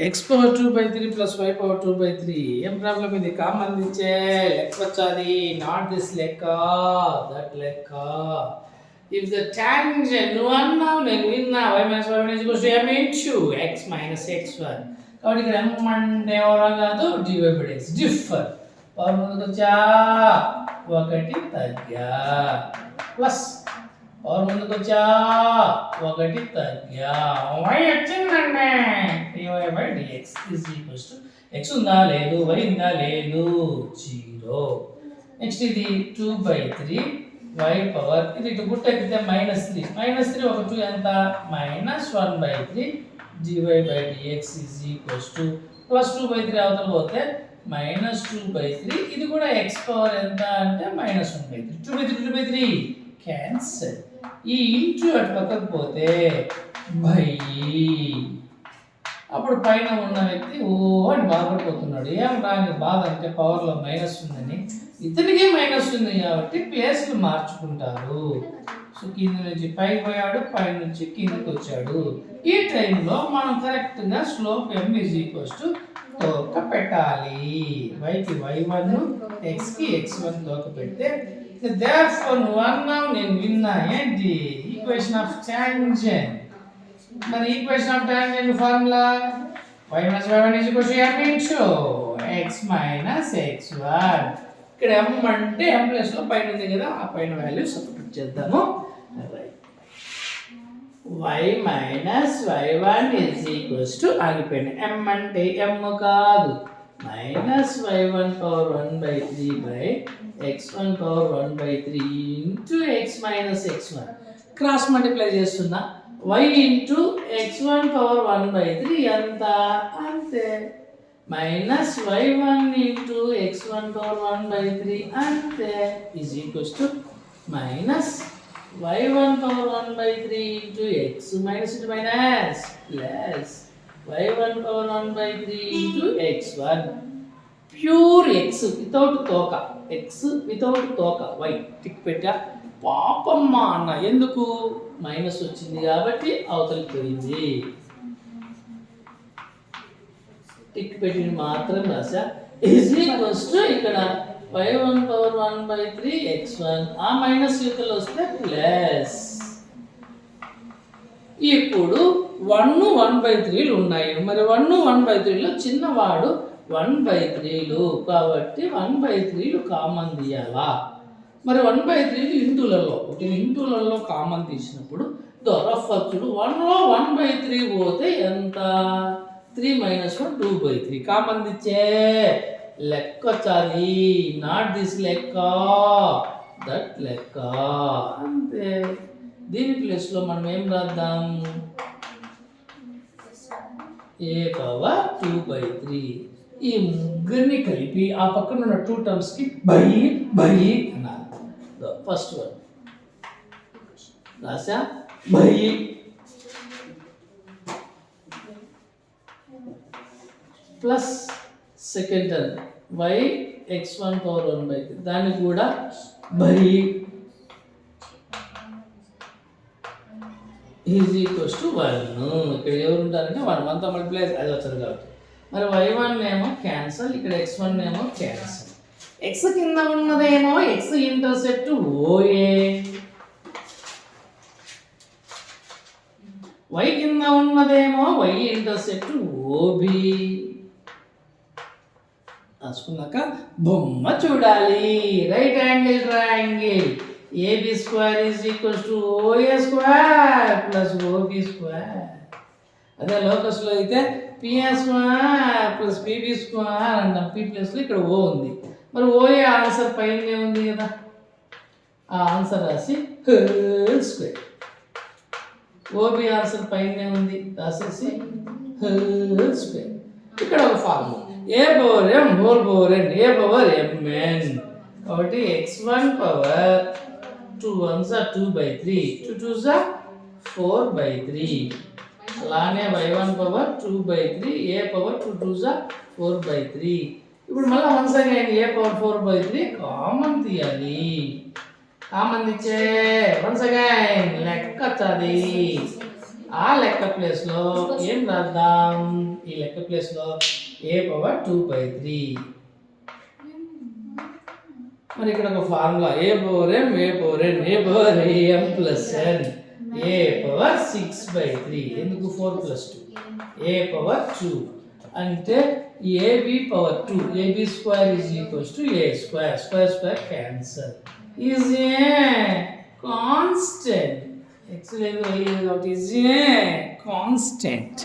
x power 2/3 plus y power 2/3 ఏం problem ఇది common ఇచ్చే లెక్క వచ్చాది నాట్ దిస్ లెక్క దట్ లెక్క if the tangent నువ్వు అన్నావు నేను విన్నా y minus y1 is equal to m into x minus x1 కాబట్టి ఇక్కడ m అంటే ఎవరో కాదు dy by dx differ power ముందుకు వచ్చా ఒకటి తగ్గా ప్లస్ పవర్ ముందుకు వచ్చా ఒకటి తగ్గా y వచ్చిందండి dy by dx is equal to x ఉందా లేదు y ఉందా లేదు 0 నెక్స్ట్ ఇది 2/3 y పవర్ ఇది ఇటు గుట్టెక్కితే -3 ఒక 2 ఎంత -1/3 dy by dx is equal to +2/3 అవతల పోతే -2/3 ఇది కూడా x పవర్ ఎంత అంటే -1/3 2/3 క్యాన్సిల్ ఈ ఇంటూ అటు పక్కకు పోతే బై అప్పుడు పైన ఉన్న వ్యక్తి ఓ అని బాధపడిపోతున్నాడు ఏం రాని బాధ అంటే పవర్లో మైనస్ ఉందని ఇతనికి మైనస్ ఉంది కాబట్టి ప్లేస్లు మార్చుకుంటారు సో కింద నుంచి పైకి పోయాడు పై నుంచి కిందకి వచ్చాడు ఈ టైంలో మనం కరెక్ట్గా slope m is equals to తోక పెట్టాలి వైకి y1 xకి x1 తోక పెడితే therefore నువ్వు అన్నావు నేను విన్నా ఏంటి ఈక్వేషన్ ఆఫ్ టాంజెంట్ మరి equation of tangent formula y minus y1 is equal to m into x minus x1 ఇక్కడ m అంటే m ప్లస్ లో పైన ఉంది కదా ఆ పైన వాల్యూ సబ్స్టిట్యూట్ చేద్దాము y minus y1 is equals to ఆగిపోయింది m అంటే m కాదు minus y1 power 1/3 by x1 power 1/3 into x minus x1 cross multiply చేస్తున్నా y into x1 power 1/3 ఎంత అంతే minus y1 into x1 power 1/3 అంతే is equals to minus y1 power 1/3 into x minus into minus plus y1 power 1/3 into x1 pure x without తోక x without తోక y tick పెట్టా పాపమ్మ అన్న ఎందుకు minus వచ్చింది కాబట్టి అవతలికి పోయింది టిక్ పెట్టి మాత్రం రాసా ఈజ్ ఈక్వల్స్ టు ఇక్కడ y1 పవర్ 1/3 x1 ఆ మైనస్ యువతలు వస్తే ప్లస్ ఇప్పుడు 1/3 ఉన్నాయి మరి 1/3 లో చిన్నవాడు 1/3 కాబట్టి 1/3 కామన్ తీయాలా మరి 1/3 ఇంటూలలో ఇంటూలలో కామన్ తీసినప్పుడు దొరఫచ్చుడు 1లో 1/3 పోతే ఎంత 3 - 1 2/3 కామన్ ఇచ్చే లెక్క వచ్చాది నాట్ దిస్ లెక్క దట్ లెక్క అంతే దీని ప్లేస్లో మనం ఏం రాద్దాం a పవర్ 2/3 ఈ ముగ్గురిని కలిపి ఆ పక్కన ఉన్న 2 టర్మ్స్ కి బై అన్నారు ఫస్ట్ వన్ రాసా by plus second term y x1 power 1/3 దాన్ని కూడా బై ఈజ్ ఈక్వల్స్ టు 1 ఇక్కడ ఎవరు ఉంటారంటే 1 1తో మల్టిప్లై అది వచ్చారు కాబట్టి మరి y1 ఏమో క్యాన్సల్ ఇక్కడ x1 ఏమో క్యాన్సల్ x కింద ఉన్నదేమో x ఇంటర్సెప్ట్ OA y కింద ఉన్నదేమో y ఇంటర్సెప్ట్ OB రాసుకున్నాక బొమ్మ చూడాలి right angle triangle AB² is equals to OA² plus OB². అదే లోకస్లో అయితే PS² plus PB² అంటాం P ప్లస్లో ఇక్కడ O ఉంది మరి OA ఆన్సర్ పైనే ఉంది కదా ఆ ఆన్సర్ రాసి హోల్ స్క్వేర్ OB ఆన్సర్ పైనే ఉంది రాసేసి హోల్ స్క్వేర్ ఇక్కడ ఒక formula A power M whole power N A power MN కాబట్టి x1 power 2 1s are 2/3 2 2s are 4/3 అలానే y1 power 2/3 a power 2 2s are 4/3 ఇప్పుడు మళ్ళీ once again a power 4/3 common తీయాలి కామన్ ఇచ్చే వన్స్ అగైన్ లెక్క చది ఆ లెక్క ప్లేస్ లో ఏం రాద్దాం ఈ లెక్క ప్లేస్లో ఏ పవర్ 2/3. మరి ఇక్కడ ఒక formula a power m a power n a power m plus n a power 6/3. ఎందుకు 4 + 2 ఏ పవర్ 2 అంటే ab power 2 ab square is equals to a square square square cancel is a constant. x లేదు y లేదు కాబట్టి is a constant.